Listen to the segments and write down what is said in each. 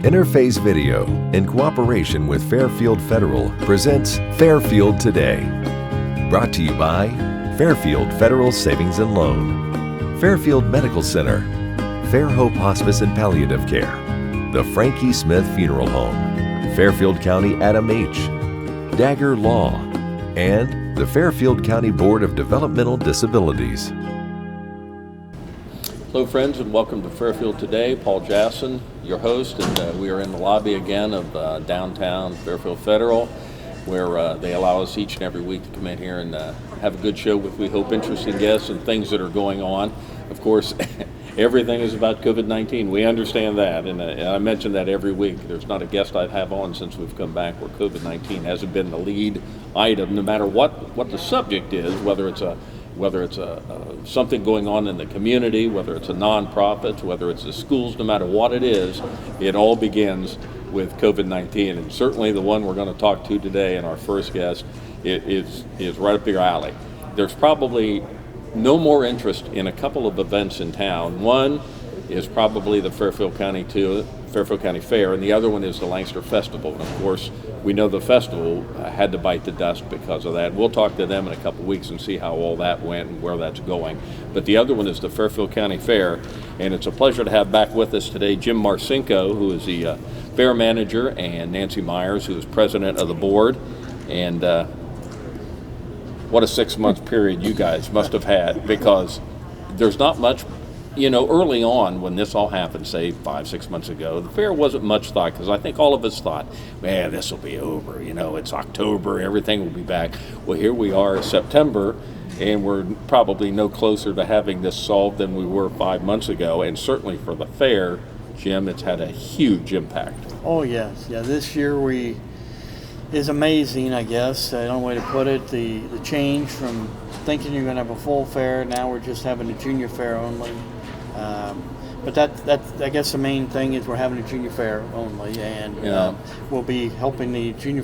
Interface Video, in cooperation with Fairfield Federal, presents Fairfield Today. Brought to you by Fairfield Federal Savings and Loan, Fairfield Medical Center, Fair Hope Hospice and Palliative Care, the Frankie Smith Funeral Home, Fairfield County Adam H., Dagger Law, and the Fairfield County Board of Developmental Disabilities. Hello friends, and welcome to Fairfield Today. Paul Jasson, your host, and we are in the lobby again of downtown Fairfield Federal, where they allow us each and every week to come in here and have a good show with, we hope, interesting guests and things that are going on. Of course, everything is about COVID-19. We understand that, and I mention that every week. There's not a guest I've had on since we've come back where COVID-19 hasn't been the lead item, no matter what the subject is, whether it's something going on in the community, whether it's a nonprofit, whether it's the schools, no matter what it is, it all begins with COVID-19. And certainly the one we're going to talk to today and our first guest is right up your alley. There's probably no more interest in a couple of events in town. One is probably the Fairfield County Fair, and the other one is the Lancaster Festival. And of course, we know the festival had to bite the dust because of that. We'll talk to them in a couple of weeks and see how all that went and where that's going. But the other one is the Fairfield County Fair, and it's a pleasure to have back with us today Jim Marcinko, who is the fair manager, and Nancy Myers, who is president of the board. And what a 6-month period you guys must have had, because there's not much. You know, early on when this all happened, say 5-6 months ago, the fair wasn't much thought, because I think all of us thought, man, this will be over. You know, it's October, everything will be back. Well, here we are, September, and we're probably no closer to having this solved than we were 5 months ago. And certainly for the fair, Jim, it's had a huge impact. Oh, yes. Yeah, this year is amazing, I guess. I don't know way to put it. The change from thinking you're going to have a full fair, now we're just having a junior fair only. But that's I guess the main thing is we're having a junior fair only, and we'll be helping the junior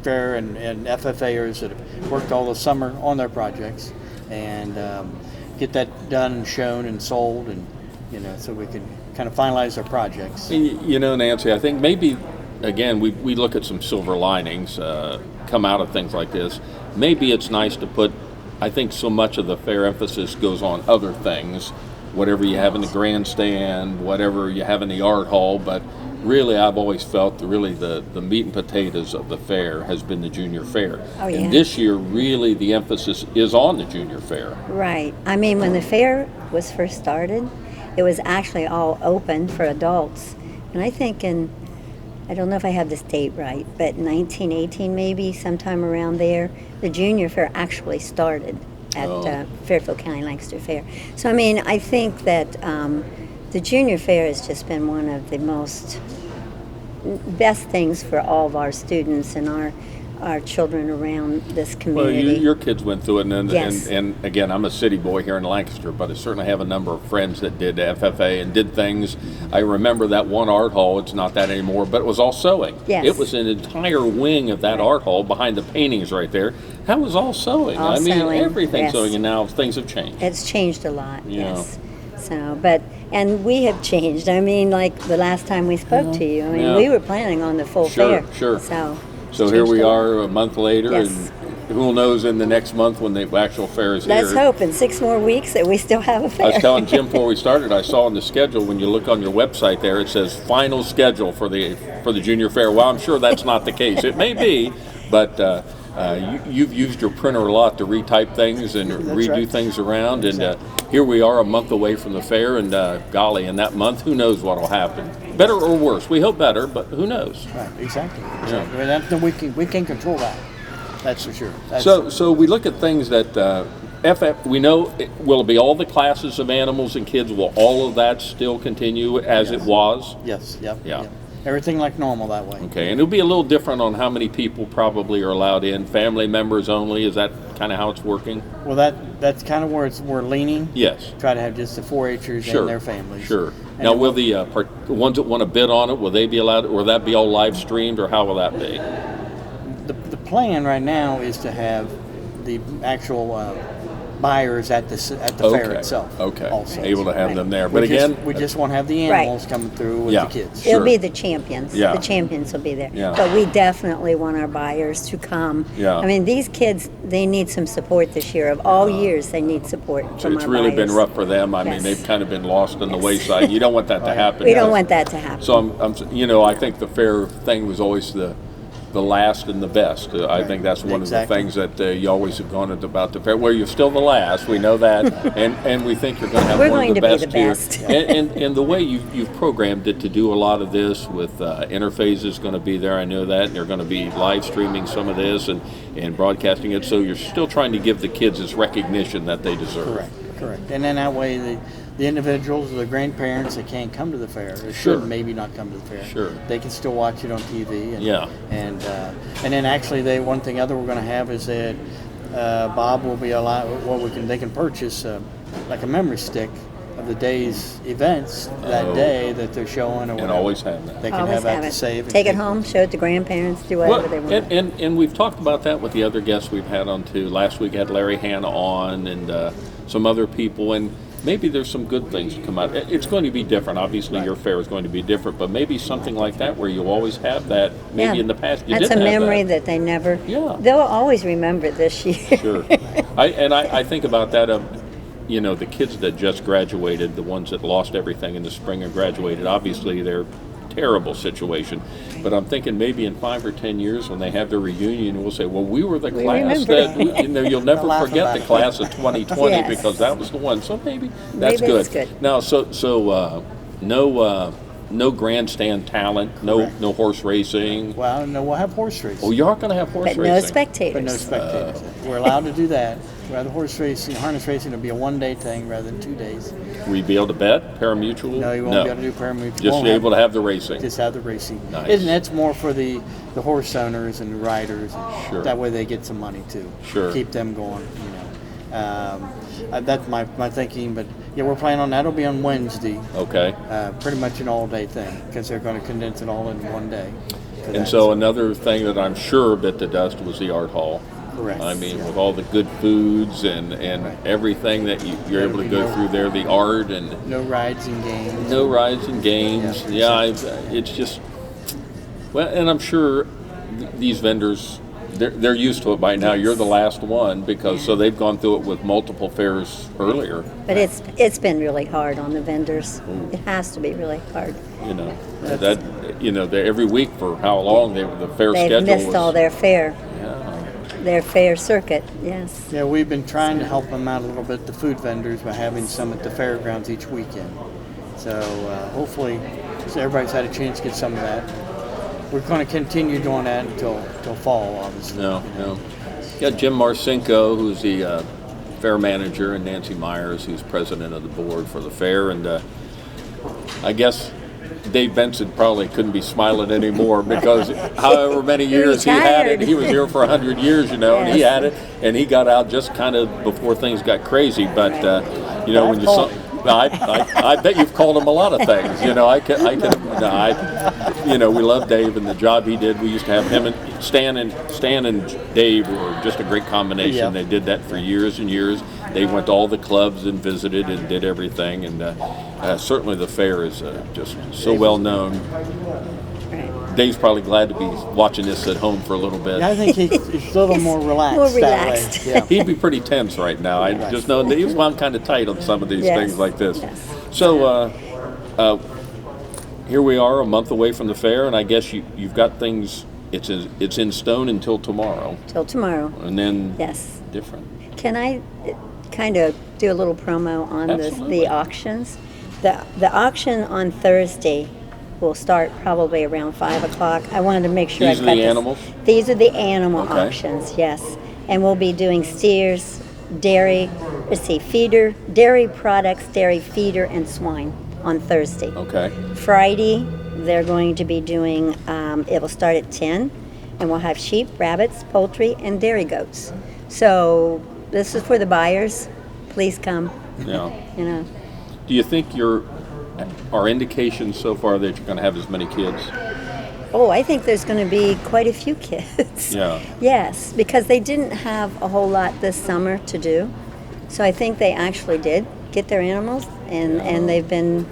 fair and FFAers that have worked all the summer on their projects, and get that done and shown and sold, and so we can kind of finalize our projects. You know, Nancy, I think maybe again we look at some silver linings come out of things like this. Maybe it's nice to put. I think so much of the fair emphasis goes on other things. Whatever you have in the grandstand, whatever you have in the art hall, but really I've always felt the meat and potatoes of the fair has been the junior fair. Oh, yeah. And this year really the emphasis is on the junior fair. Right. I mean, when the fair was first started, it was actually all open for adults. And I think I don't know if I have this date right, but 1918 maybe, sometime around there, the junior fair actually started at Fairfield County Lancaster Fair. So, I mean, I think that the junior fair has just been one of the most best things for all of our students and our children around this community. Well, your kids went through it, Yes. and again, I'm a city boy here in Lancaster, but I certainly have a number of friends that did FFA and did things. I remember that one art hall, it's not that anymore, but it was all sewing. Yes. It was an entire wing of that art hall behind the paintings right there. That was all sewing. All sewing, everything's yes. sewing, and now things have changed. It's changed a lot, Yeah. yes. So, and we have changed. I mean, like the last time we spoke to you, I mean, we were planning on the full fair. Sure. So it's here we changed a lot. are a month later, Yes. and who knows in the next month when the actual fair is here. Let's hope in 6 more weeks that we still have a fair. I was telling Jim before we started, I saw on the schedule, when you look on your website there, it says final schedule for the junior fair. Well, I'm sure that's not the case. It may be, but you've used your printer a lot to retype things and redo right. things around, and here we are a month away from the fair, and golly, in that month, who knows what will happen. Better or worse. We hope better, but who knows? Right, exactly. We can control that. That's for sure. So we look at things that we know. Will it be all the classes of animals and kids? Will all of that still continue as it was? Yes. Yep. Yeah. Everything like normal that way. Okay, and it'll be a little different on how many people probably are allowed in. Family members only. Is that kind of how it's working? Well, that's kind of where we're leaning. Yes. Try to have just the 4-H'ers and their families. Sure. And Now, will the ones that want to bid on it, will they be allowed? Will that be all live streamed, or how will that be? The plan right now is to have the actual buyers at the fair itself. Okay. Also. Able to have Right. them there. But We just won't have the animals coming through with Yeah. the kids. Sure. It'll be the champions. Yeah. The champions will be there. Yeah. But we definitely want our buyers to come. Yeah. I mean, these kids, they need some support this year. Of all years, they need support from It's our really buyers. been rough for them. I mean, Yes. they've kind of been lost on the Yes. wayside. You don't want that to happen. We don't want that to happen. So I think the fair thing was always the last and the best. I think that's one Exactly. of the things that you always have gone about the fair. Well, you're still the last. We know that, and we think you're going to have We're one of going the to be best the here. best. And the way you've programmed it to do a lot of this with Interphase is going to be there. I know that, and they're going to be live streaming some of this and broadcasting it. So you're still trying to give the kids this recognition that they deserve. Correct. And then that way the individuals or the grandparents that can't come to the fair, or Sure. should maybe not come to the fair, Sure. they can still watch it on TV. And, Yeah. And then actually, one thing other we're going to have is that Bob will be allowed. They can purchase like a memory stick of the day's events that day that they're showing, or And whatever. always have that. They can Always have that have to it. save. and Take it home, show it to grandparents, do whatever they want. And we've talked about that with the other guests we've had on too. Last week had Larry Hanna on and some other people, and maybe there's some good things to come out. It's going to be different. Obviously, your fair is going to be different, but maybe something like that where you always have that. Maybe in the past you That's didn't a have memory that. that they never. Yeah. They'll always remember this year. Sure. I think about that. The kids that just graduated, the ones that lost everything in the spring and graduated, obviously they're terrible situation. But I'm thinking maybe in 5 or 10 years when they have their reunion, we'll say, well, we were the class remember that, you'll never laugh forget about the it. class of 2020 Yes. because that was the one. So maybe that's Maybe good. it's good. Now, no grandstand talent, no horse racing. Well, no, we'll have horse racing. Oh, you are going to have horse But racing. no spectators. But no spectators. We're allowed to do that. Rather horse racing, harness racing will be a one-day thing rather than 2 days. Will you be able to bet parimutuel? No, you won't be able to do paramutual. Just be able to have the racing. Just have the racing. Nice. Isn't that's more for the horse owners and the riders? Sure. That way they get some money too. Sure. Keep them going. That's my thinking. But yeah, we're planning on that'll be on Wednesday. Okay. Pretty much an all-day thing because they're going to condense it all in one day. for And that. so another thing that I'm sure bit the dust was the art hall. Correct. I mean, with all the good foods and everything that you're able to go through there, the art and No rides and games. no rides and games. Yeah. It's just, well, and I'm sure these vendors, they're used to it by now. You're the last one because so they've gone through it with multiple fairs earlier. But it's been really hard on the vendors. It has to be really hard. Every week for how long the fair They've schedule missed was. all their fair. Yeah. Their fair circuit, yes. Yeah, we've been trying to help them out a little bit, the food vendors, by having some at the fairgrounds each weekend. So hopefully, everybody's had a chance to get some of that. We're going to continue doing that until fall, obviously. No. Got Jim Marcinko, who's the fair manager, and Nancy Myers, who's president of the board for the fair. And I guess Dave Benson probably couldn't be smiling anymore because however many years he had it, he was here for 100 years, and he had it, and he got out just kind of before things got crazy. But when you saw, I bet you've called him a lot of things. We love Dave and the job he did. We used to have him and Stan and Dave were just a great combination. Yeah. They did that for years and years. They went to all the clubs and visited and did everything. And certainly the fair is just so well known. Right. Dave's probably glad to be watching this at home for a little bit. Yeah, I think he's a little more relaxed. more that relaxed. way. Yeah. He'd be pretty tense right now. I just know that he's wound kind of tight on some of these Yes. things like this. Yes. So here we are, a month away from the fair, and I guess you've got things. It's in stone until tomorrow, Till tomorrow. and then Yes. different. Can I kind of do a little promo on Absolutely. the auctions? The auction on Thursday will start probably around 5 o'clock. I wanted to make sure These I are cut the this- animals? These are the animal Okay. auctions, yes. And we'll be doing steers, dairy, dairy products, dairy feeder, and swine on Thursday. Okay. Friday, they're going to be doing, it will start at 10, and we'll have sheep, rabbits, poultry, and dairy goats. So this is for the buyers. Please come, Yeah. Do you think are indications so far that you're going to have as many kids? Oh, I think there's going to be quite a few kids. Yeah. Yes, because they didn't have a whole lot this summer to do. So I think they actually did get their animals, and they've been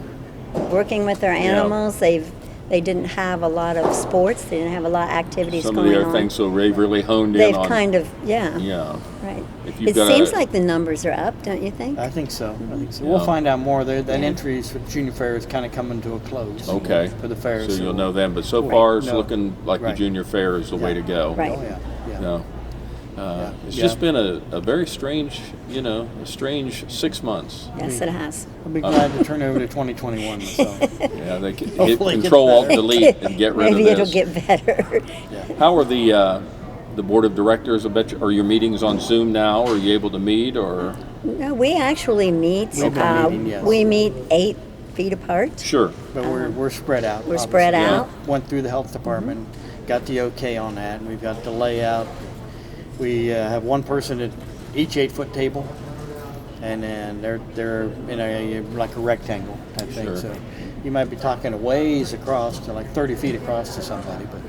working with their animals. They didn't have a lot of sports. They didn't have a lot of activities Some going of on. the other things, so they've really honed in They've on. kind of, yeah. Right. It seems like the numbers are up, don't you think? I think so. We'll find out more. That entries for the junior fair is kind of coming to a close. Okay. For the fair. So you'll know then. But so far, it's looking like the Right. junior fair is the way to go. Right. Oh, yeah. No. It's just been a very strange, a strange 6 months. Yes, it has. I'll be glad to turn over to 2021 myself. Yeah, they can hit Hopefully it gets Control Alt better. Delete and get rid Maybe of it'll this. get better. How are the board of directors? Are your meetings on Zoom now? Are you able to meet or? No, we actually meet. We've been meeting, yes. We meet 8 feet apart. Sure. But we're spread out. We're spread obviously. out. Went through the health department, got the okay on that, and we've got the layout. We have one person at each 8-foot table, and then they're in a like a rectangle type thing. Sure. So you might be talking a ways across to like 30 feet across to somebody, but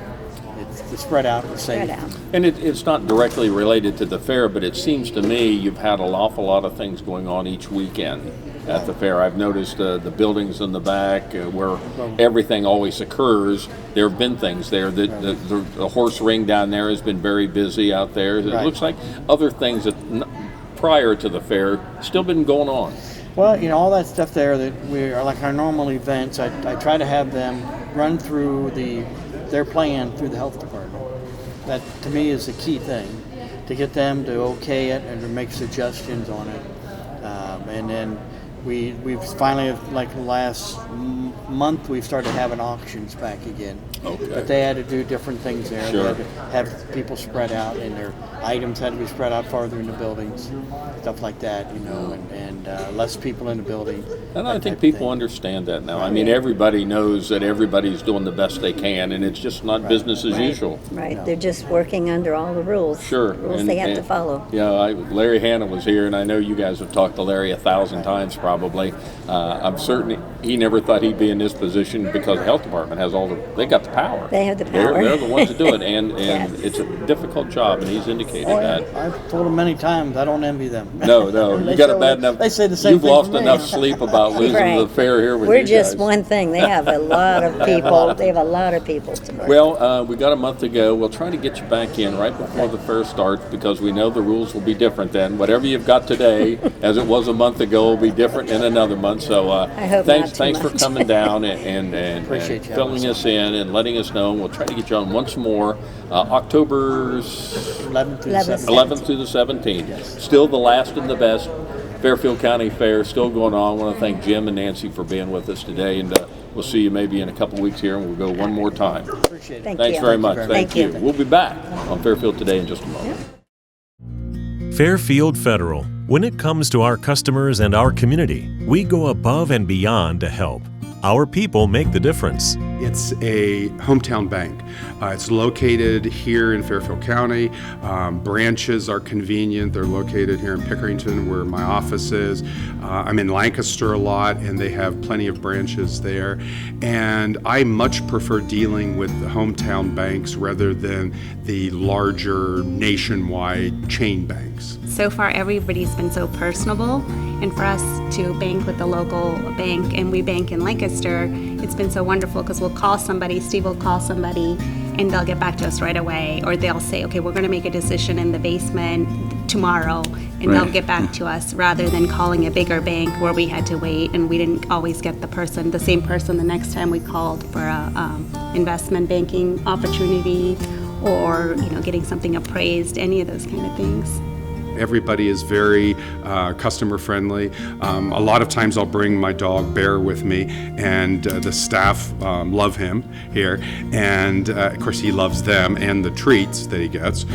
it's spread out. We're safe. Spread out. And it's not directly related to the fair, but it seems to me you've had an awful lot of things going on each weekend at the fair. I've noticed the buildings in the back where everything always occurs. There have been things there. The horse ring down there has been very busy out there. It Right. looks like other things that prior to the fair still been going on. Well, all that stuff there that we are like our normal events. I try to have them run through their plan through the health department. That to me is the key thing, to get them to okay it and to make suggestions on it, and then we've finally, like last month, we've started having auctions back again. Okay. But they had to do different things there. Sure. They had to have people spread out, and their items had to be spread out farther in the buildings, stuff like that, and less people in the building. And I that think type of people thing. understand that now. I mean, everybody knows that everybody's doing the best they can, and it's just not business as usual. Right. No. They're just working under all the rules. Sure. Rules they have to follow. Yeah, Larry Hanna was here, and I know you guys have talked to Larry 1,000 times probably. I'm certain he never thought he'd be in this position because the health department has they got the power. They have the They're power. the ones to do it, and Yes. it's a difficult job, and he's indicated that. I've told them many times I don't envy them. No, They you got say- a bad enough. They say the same You've thing lost for me. enough sleep about losing Right. the fair here with We're you just guys. one thing. They have a lot of people. They have a lot of people to work. Well, we got a month to go. We'll try to get you back in right before the fair starts because we know the rules will be different then. Whatever you've got today, as it was a month ago, will be different in another month. So I hope thanks not too for much. coming down and Appreciate you filling having us in and letting us know. We'll try to get you on once more. October 11th through 11th. 17th. 11th through the 17th. Yes. Still the last and the best. Fairfield County Fair still going on. I want to thank Jim and Nancy for being with us today, and we'll see you maybe in a couple weeks here, and we'll go one more time. Appreciate it. Thank Thanks you. very much. Thank you. We'll be back on Fairfield Today in just a moment. Fairfield Federal. When it comes to our customers and our community, we go above and beyond to help. Our people make the difference. It's a hometown bank. It's located here in Fairfield County. Branches are convenient. They're located here in Pickerington, where my office is. I'm in Lancaster a lot, and they have plenty of branches there. And I much prefer dealing with the hometown banks rather than the larger nationwide chain banks. So far, everybody's been so personable, and for us to bank with the local bank, and we bank in Lancaster, it's been so wonderful because we'll call somebody, Steve will call somebody, and they'll get back to us right away, or they'll say, okay, we're going to make a decision in the basement tomorrow, and they'll get back to us, rather than calling a bigger bank where we had to wait, and we didn't always get the same person the next time we called for a investment banking opportunity, or getting something appraised, any of those kind of things. Everybody is very customer friendly. A lot of times I'll bring my dog Bear with me, and the staff love him here, and of course he loves them and the treats that he gets.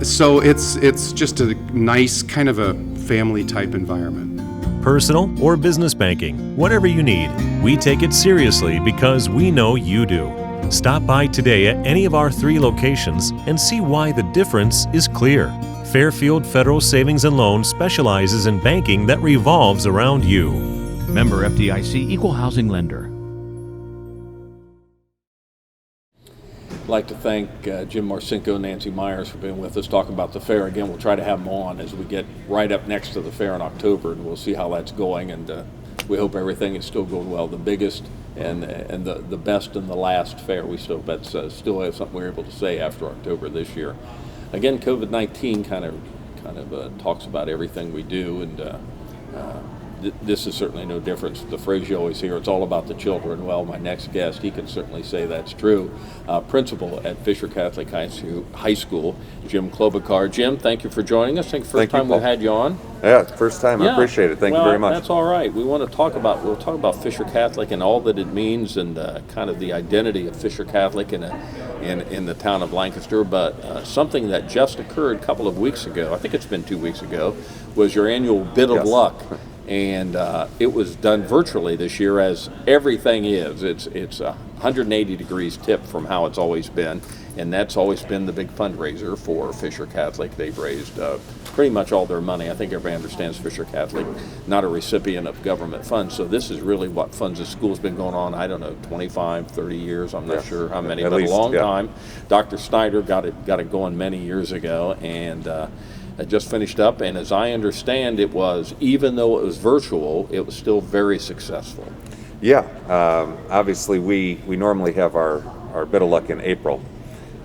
So it's just a nice kind of a family type environment. Personal or business banking, whatever you need, we take it seriously because we know you do. Stop by today at any of our 3 locations and see why the difference is clear. Fairfield Federal Savings and Loan specializes in banking that revolves around you. Member FDIC, Equal Housing Lender. I'd like to thank Jim Marcinko and Nancy Myers for being with us, talking about the fair. Again, we'll try to have them on as we get right up next to the fair in October, and we'll see how that's going. And we hope everything is still going well. The biggest and the best and the last fair. We still that's still have something we're able to say after October this year. Again, COVID-19 kind of talks about everything we do, and this is certainly no different. The phrase you always hear, it's all about the children. Well, my next guest, he can certainly say that's true. Principal at Fisher Catholic High School, Jim Globokar. Jim, thank you for joining us. I think first time we've had you on. Yeah, it's the first time. I appreciate it. Thank you very much. That's all right. We'll talk about Fisher Catholic and all that it means, and kind of the identity of Fisher Catholic in the town of Lancaster. But something that just occurred a couple of weeks ago, I think it's been 2 weeks ago, was your annual Bit of Luck. And it was done virtually this year, as everything is. It's 180 degrees tip from how it's always been, and that's always been the big fundraiser for Fisher Catholic. They've raised pretty much all their money. I think everybody understands Fisher Catholic, not a recipient of government funds. So this is really what funds the school's been going on, I don't know, 25, 30 years. I'm not sure how many, but a long time. Dr. Snyder got it going many years ago, and it just finished up, and as I understand, it was, even though it was virtual, it was still very successful. Yeah, obviously we normally have our Bit of Luck in April,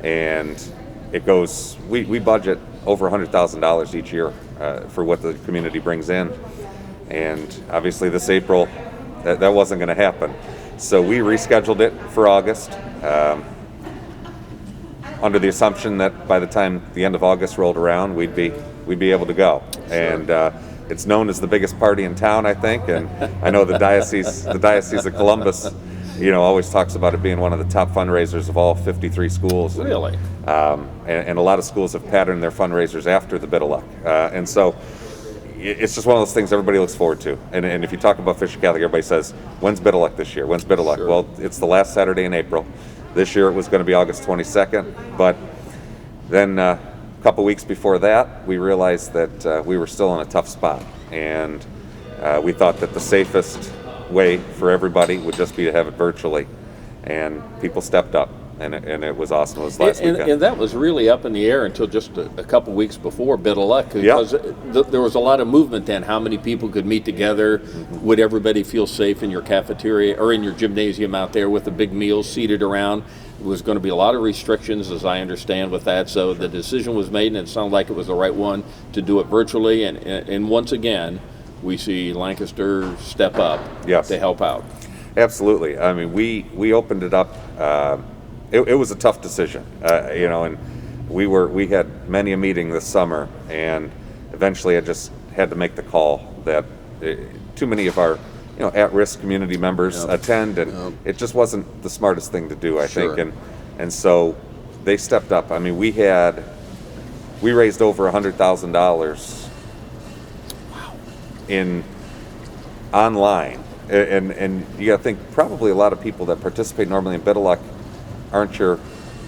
and it goes, we budget over $100,000 each year for what the community brings in, and obviously this April, that wasn't going to happen. So we rescheduled it for August, under the assumption that by the time the end of August rolled around, we'd be able to go. Sure. And it's known as the biggest party in town, I think. And I know the Diocese of Columbus, always talks about it being one of the top fundraisers of all 53 schools. Really? And a lot of schools have patterned their fundraisers after the Bit of Luck. And so it's just one of those things everybody looks forward to. And if you talk about Fisher Catholic, everybody says, when's Bit of Luck this year? When's Bit of Luck? Sure. Well, it's the last Saturday in April. This year it was going to be August 22nd, but then a couple weeks before that, we realized that we were still in a tough spot, and we thought that the safest way for everybody would just be to have it virtually, and people stepped up, and it was awesome. It was last weekend. And that was really up in the air until just a couple weeks before Bit of Luck, because there was a lot of movement then. How many people could meet together? Mm-hmm. Would everybody feel safe in your cafeteria or in your gymnasium out there with the big meals seated around? There was going to be a lot of restrictions, as I understand, with that. So the decision was made, and it sounded like it was the right one to do it virtually. And once again, we see Lancaster step up to help out. Absolutely. I mean, we opened it up. It was a tough decision, and we had many a meeting this summer, and eventually I just had to make the call that too many of our at-risk community members attend, and it just wasn't the smartest thing to do, I think, and so they stepped up. I mean, we raised over $100,000 in online, and you got to think probably a lot of people that participate normally in Bit of Luck aren't your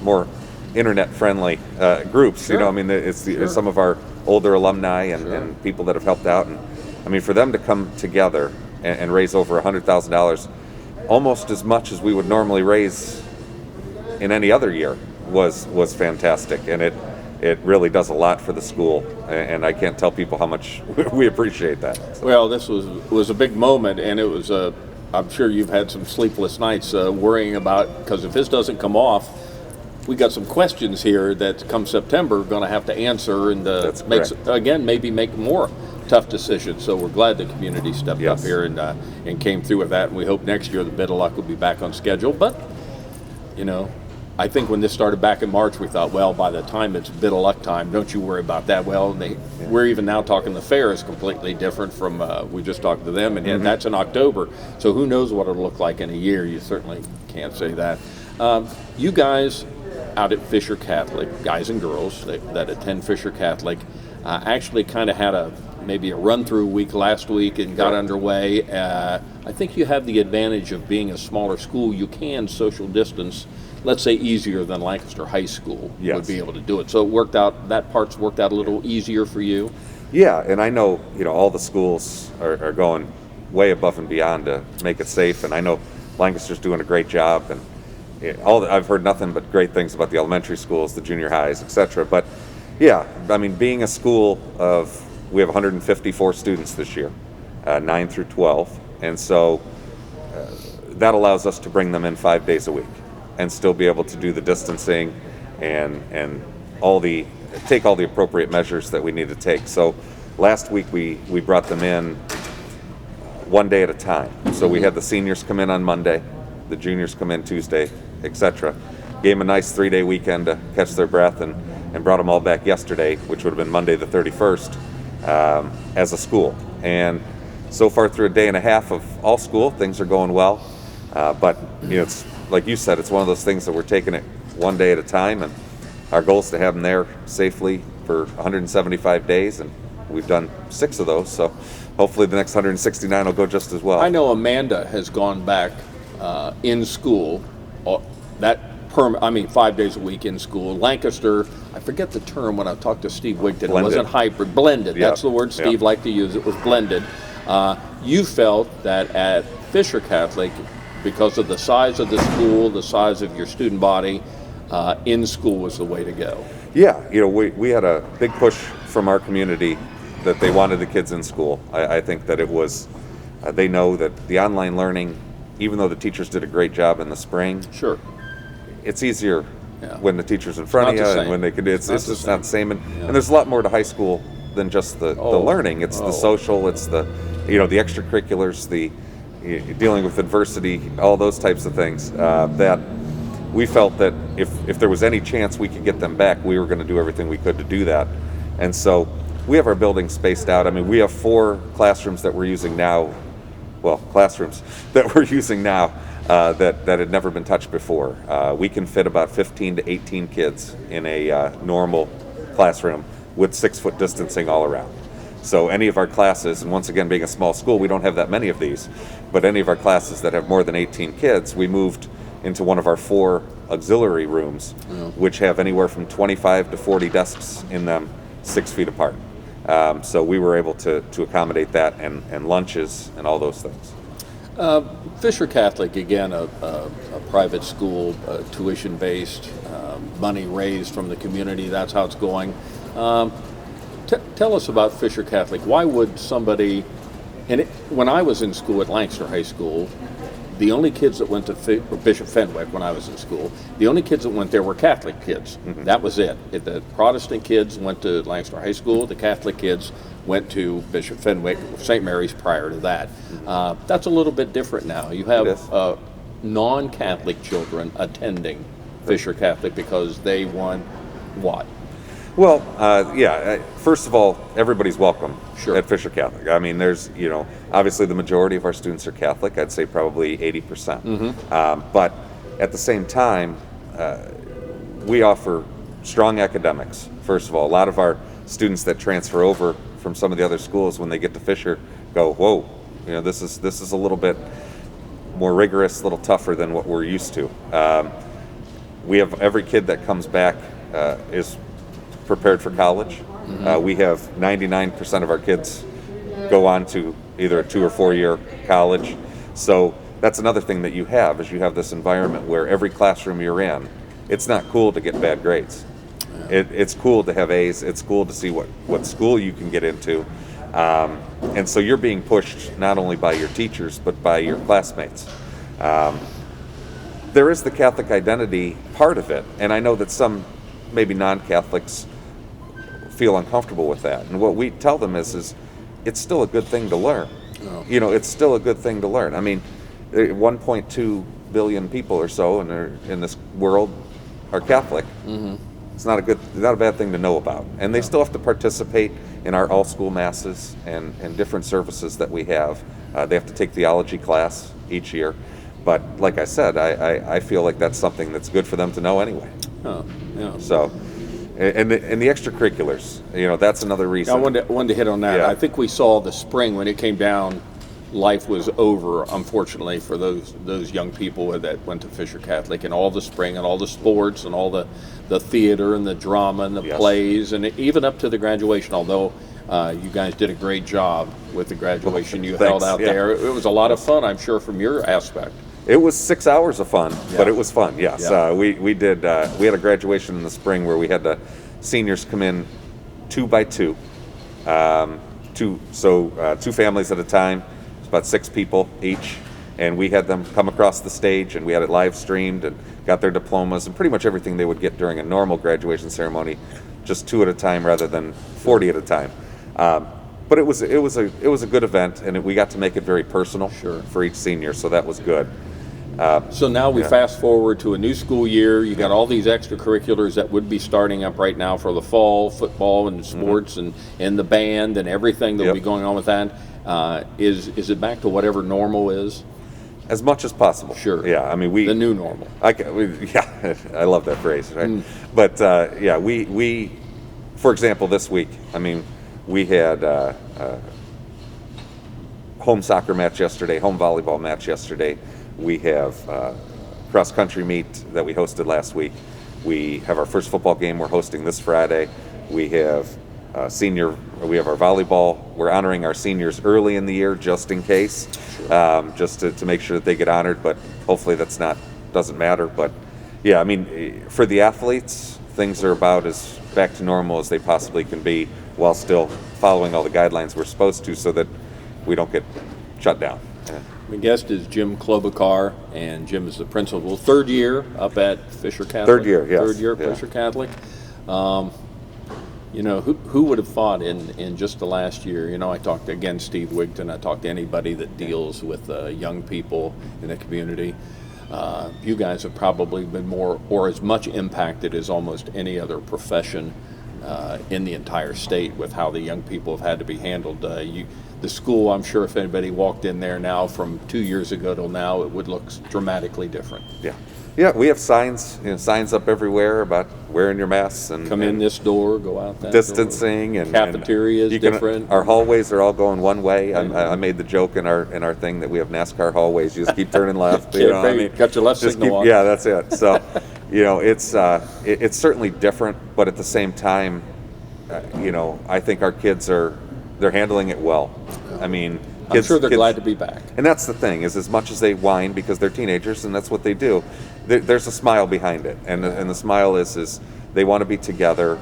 more internet-friendly groups. Sure. It's some of our older alumni and people that have helped out. And I mean, for them to come together and raise over $100,000, almost as much as we would normally raise in any other year, was fantastic. And it really does a lot for the school. And I can't tell people how much we appreciate that. Well, this was a big moment, and it was I'm sure you've had some sleepless nights worrying about, because if this doesn't come off, we got some questions here that come September are going to have to answer, and maybe make more tough decisions. So we're glad the community stepped up here and came through with that, and we hope next year the Bit of Luck will be back on schedule. But I think when this started back in March, we thought, well, by the time it's Bit of Luck time, don't you worry about that. Well, we're even now talking the fair is completely different from, we just talked to them, and that's in October. So who knows what it'll look like in a year. You certainly can't say that. You guys out at Fisher Catholic, guys and girls that attend Fisher Catholic, actually kind of had maybe a run-through week last week and got underway. I think you have the advantage of being a smaller school. You can social distance, let's say, easier than Lancaster High School would be able to do it. So that part's worked out a little easier for you? Yeah, and I know, all the schools are going way above and beyond to make it safe, and I know Lancaster's doing a great job, and I've heard nothing but great things about the elementary schools, the junior highs, etc. But yeah, I mean, being a school we have 154 students this year, 9 through 12, and so that allows us to bring them in 5 days a week and still be able to do the distancing and take all the appropriate measures that we need to take. So last week we brought them in 1 day at a time. So we had the seniors come in on Monday, the juniors come in Tuesday, etc. Gave them a nice 3-day weekend to catch their breath, and brought them all back yesterday, which would have been Monday the 31st, as a school. And so far through a day and a half of all school, things are going well. But it's like you said, it's one of those things that we're taking it 1 day at a time, and our goal is to have them there safely for 175 days, and we've done 6 of those. So hopefully the next 169 will go just as well. I know Amanda has gone back in school, 5 days a week in school. Lancaster, I forget the term when I talked to Steve Wigton. Blended. It wasn't hybrid, blended. Yep. That's the word Steve liked to use. It was blended. You felt that at Fisher Catholic, because of the size of the school, the size of your student body, in school was the way to go. Yeah, we had a big push from our community that they wanted the kids in school. I think that it was, they know that the online learning, even though the teachers did a great job in the spring, sure, it's easier when the teacher's in front of you and when they can do it's just not the same. And there's a lot more to high school than just the learning. It's the social, it's the the extracurriculars, the dealing with adversity, all those types of things that we felt that if there was any chance we could get them back, we were going to do everything we could to do that. And so we have our building spaced out. I mean, we have 4 classrooms that we're using now, that had never been touched before. We can fit about 15 to 18 kids in a normal classroom with 6-foot distancing all around. So any of our classes, and once again being a small school, we don't have that many of these, but any of our classes that have more than 18 kids, we moved into one of our 4 auxiliary rooms, which have anywhere from 25 to 40 desks in them, 6 feet apart. So we were able to accommodate that, and lunches and all those things. Fisher Catholic, again, a private school, tuition-based, money raised from the community. That's how it's going. Tell us about Fisher Catholic. Why would somebody, when I was in school at Lancaster High School, the only kids that went to Bishop Fenwick when I was in school, the only kids that went there were Catholic kids. Mm-hmm. That was it. The Protestant kids went to Lancaster High School. The Catholic kids went to Bishop Fenwick, St. Mary's prior to that. That's a little bit different now. You have non-Catholic children attending Fisher Catholic because they want what? Well, first of all, everybody's welcome at Fisher Catholic. I mean, there's, obviously the majority of our students are Catholic. I'd say probably 80%. Mm-hmm. But at the same time, we offer strong academics, first of all. A lot of our students that transfer over from some of the other schools, when they get to Fisher, go, whoa, this is a little bit more rigorous, a little tougher than what we're used to. We have every kid that comes back is prepared for college. Mm-hmm. We have 99% of our kids go on to either a 2 or 4 year college. So that's another thing that you have, is you have this environment where every classroom you're in, it's not cool to get bad grades. It's cool to have A's. It's cool to see what school you can get into. And so you're being pushed not only by your teachers, but by your classmates. There is the Catholic identity part of it, and I know that some maybe non-Catholics feel uncomfortable with that. And what we tell them is it's still a good thing to learn. Oh. It's still a good thing to learn. I mean, 1.2 billion people or so in this world are Catholic. Mm-hmm. It's not a bad thing to know about. And they still have to participate in our all-school masses and different services that we have. They have to take theology class each year. But like I said, I feel like that's something that's good for them to know anyway. Oh, yeah. So, and the extracurriculars, that's another reason. I wanted to hit on that. Yeah. I think we saw the spring when it came down, life was over, unfortunately, for those young people that went to Fisher Catholic, and all the spring and all the sports and all the theater and the drama and the plays, and even up to the graduation, although you guys did a great job with the graduation you held out there. It was a lot of fun, I'm sure, from your aspect. It was 6 hours of fun, but Yeah. it was fun. Yes, Yeah. we did. We had a graduation in the spring where we had the seniors come in 2 by 2, two families at a time. It's about 6 people each, and we had them come across the stage, and we had it live streamed, and got their diplomas and pretty much everything they would get during a normal graduation ceremony, just 2 at a time rather than 40 at a time. But it was a good event, and we got to make it very personal for each senior, so that was good. So now we Yeah. fast forward to a new school year. You got all these extracurriculars that would be starting up right now for the fall, football and sports and the band and everything that will Mm-hmm. Yep. be going on with that. Is it back to whatever normal is? As much as possible. Sure. Yeah, I mean, The new normal. Yeah, I love that phrase, right? But yeah, we, for example, this week, I mean, we had home soccer match yesterday, home volleyball match yesterday. We have cross country meet that we hosted last week. We have our first football game we're hosting this Friday. We have we have our volleyball. We're honoring our seniors early in the year just in case, just to make sure that they get honored, but hopefully doesn't matter. But yeah, I mean, for the athletes, things are about as back to normal as they possibly can be while still following all the guidelines we're supposed to so that we don't get shut down. My guest is Jim Globokar, and Jim is the principal. 3rd year up at Fisher Catholic. 3rd year, yes. 3rd year at Yeah. Fisher Catholic. You know, who would have thought in just the last year? You know, I talked to, again, Steve Wigton. I talked to anybody that deals with young people in the community. You guys have probably been more or as much impacted as almost any other profession in the entire state with how the young people have had to be handled. The school, I'm sure if anybody walked in there now from 2 years ago till now, it would look dramatically different. Yeah. Yeah, we have signs up everywhere about wearing your masks and Come in this door, go out that distancing door. and Cafeteria is you can- different. Our hallways are all going one way. I made the joke in our thing that we have NASCAR hallways. You just keep turning left. You know, Got your left just signal on. Yeah, that's it. So, you know, it's certainly different, but at the same time, you know, I think our kids they're handling it well. I mean, I'm sure they're glad to be back. And that's the thing, is as much as they whine because they're teenagers and that's what they do, there's a smile behind it. And the smile is they want to be together,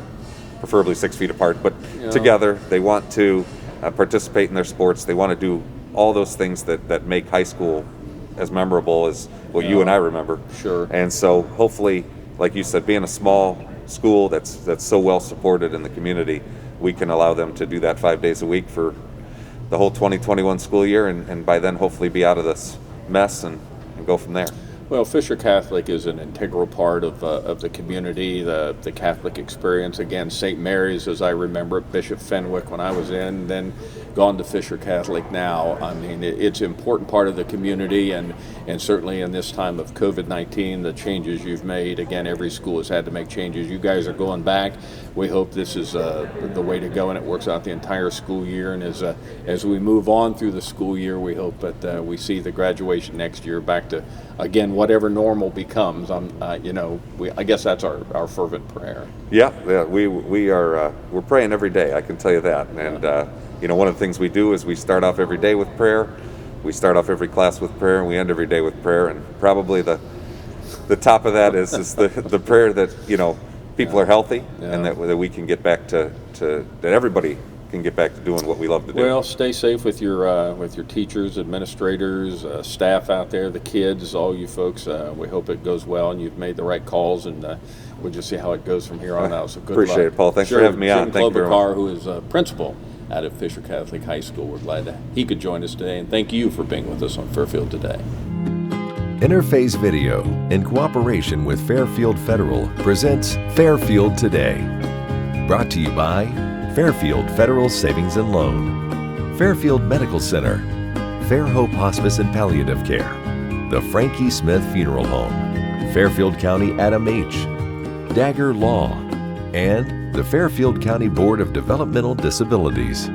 preferably 6 feet apart, but together. They want to participate in their sports. They want to do all those things that make high school as memorable as what you and I remember. Sure. And so hopefully, like you said, being a small school that's so well supported in the community, we can allow them to do that 5 days a week for the whole 2021 school year, and by then hopefully be out of this mess and go from there. Well, Fisher Catholic is an integral part of the community, the Catholic experience. Again, St. Mary's, as I remember it, Bishop Fenwick when I was in, then gone to Fisher Catholic now. I mean, it's an important part of the community, and certainly in this time of COVID-19, the changes you've made. Again, every school has had to make changes. You guys are going back. We hope this is the way to go, and it works out the entire school year. And as we move on through the school year, we hope that we see the graduation next year back to, again, whatever normal becomes. I guess that's our fervent prayer. Yeah, we're praying every day. I can tell you that. And one of the things we do is we start off every day with prayer. We start off every class with prayer, and we end every day with prayer. And probably the top of that is the prayer that people are healthy and that we can get back to that everybody can get back to doing what we love to do. Well, stay safe with your teachers, administrators, staff out there, the kids, all you folks. We hope it goes well and you've made the right calls, and we'll just see how it goes from here on out. So good luck. Appreciate it, Paul. Thanks for having me on. Jim Thank you very Globokar, much. who is principal out at Fisher Catholic High School. We're glad that he could join us today, and thank you for being with us on Fairfield Today. Interface Video, in cooperation with Fairfield Federal, presents Fairfield Today. Brought to you by Fairfield Federal Savings and Loan, Fairfield Medical Center, Fair Hope Hospice and Palliative Care, the Frankie Smith Funeral Home, Fairfield County Adam H., Dagger Law, and the Fairfield County Board of Developmental Disabilities.